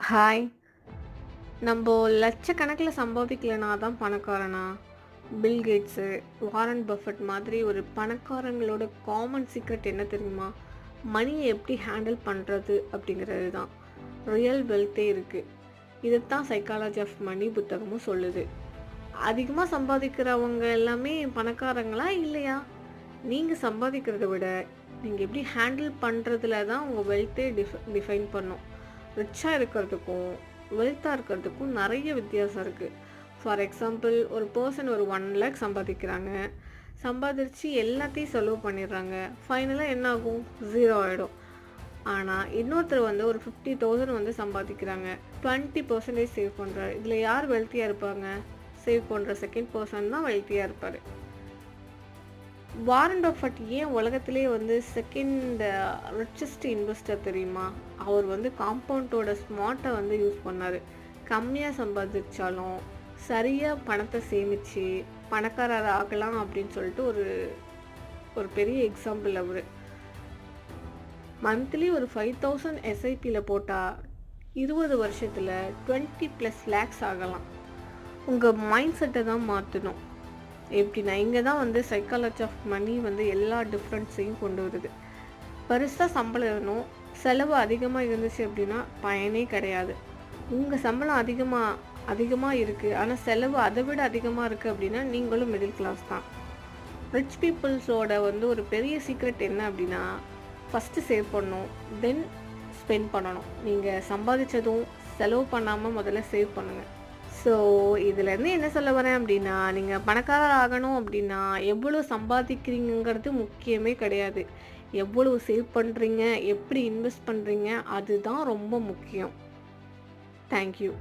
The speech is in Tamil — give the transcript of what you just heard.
ஹாய். நம்ப லட்சக்கணக்கில சம்பாதிக்கலனா தான் பணக்காரனா? பில் கேட்ஸு, வாரன் பஃபெட் மாதிரி ஒரு பணக்காரங்களோட காமன் சீக்ரெட் என்ன தெரியுமா? மணிய எப்படி ஹேண்டில் பண்றது அப்படிங்கிறது தான். ரியல் வெல்த்தே இருக்கு. இதத்தான் சைக்காலஜி ஆஃப் மணி புத்தகமும் சொல்லுது. அதிகமா சம்பாதிக்கிறவங்க எல்லாமே பணக்காரங்களா? இல்லையா? நீங்க சம்பாதிக்கிறத விட, நீங்க எப்படி ஹேண்டில் பண்றதுல தான் உங்க வெல்த்தே டிஃபைன் பண்ணும். ரிச்சா இருக்கிறதுக்கும், வெல்த்தா இருக்கிறதுக்கும் நெறைய வித்தியாசம் இருக்கு. ஃபார் எக்ஸாம்பிள் ஒரு பெர்சன் ஒரு 1,00,000 சம்பாதிக்கிறாங்க. சம்பாதிச்சு எல்லாத்தையும் செலவு பண்ணிடுறாங்க. ஃபைனலா என்ன ஆகும்? 0 ஆயிடும். ஆனா, இன்னொருத்தர் வந்து ஒரு 50,000 வந்து சம்பாதிக்கிறாங்க. 20% சேவ் பண்றாரு. இதுல யார் வெல்த்தியா இருப்பாங்க? சேவ் பண்ற செகண்ட் பெர்சன் தான் வெல்த்தியா இருப்பாரு. வாரன் பஃபெட் ஏன் உலகத்திலேயே வந்து செகண்ட் ரிச்சஸ்ட் இன்வெஸ்டர் தெரியுமா? அவர் வந்து காம்பவுண்டோட ஸ்மார்ட்டை வந்து யூஸ் பண்ணாரு. கம்மியாக சம்பாதிச்சாலும் சரியா பணத்தை சேமிச்சு பணக்காரர் ஆகலாம் அப்படின்னு சொல்லிட்டு ஒரு ஒரு பெரிய எக்ஸாம்பிள் அவர். மந்த்லி ஒரு 5,000 எஸ்ஐபியில் போட்டால் 20 வருஷத்தில் 20+ லேக்ஸ் ஆகலாம். உங்கள் மைண்ட் செட்டை தான் மாற்றணும். எப்படின்னா இங்கே தான் வந்து சைக்காலஜி ஆஃப் மணி வந்து எல்லா டிஃப்ரென்ஸையும் கொண்டு வருது. பெருசாக சம்பளம் இருக்கணும், செலவு அதிகமாக இருந்துச்சு அப்படின்னா பயனே கிடையாது. உங்கள் சம்பளம் அதிகமாக இருக்குது, ஆனால் செலவு அதை விட அதிகமாக இருக்குது அப்படின்னா நீங்களும் மிடில் கிளாஸ் தான். ரிச் பீப்புள்ஸோட வந்து ஒரு பெரிய சீக்ரெட் என்ன அப்படின்னா, ஃபஸ்ட்டு சேவ் பண்ணணும், தென் ஸ்பெண்ட் பண்ணணும். நீங்கள் சம்பாதிச்சதும் செலவு பண்ணாமல் முதல்ல சேவ் பண்ணுங்கள். ஸோ இதுலேருந்து என்ன சொல்ல வரேன் அப்படின்னா, நீங்கள் பணக்காரர் ஆகணும் அப்படின்னா எவ்வளோ சம்பாதிக்கிறீங்கிறது முக்கியமே கிடையாது. எவ்வளவு சேவ் பண்ணுறீங்க, எப்படி இன்வெஸ்ட் பண்ணுறீங்க, அதுதான் ரொம்ப முக்கியம். தேங்க்யூ.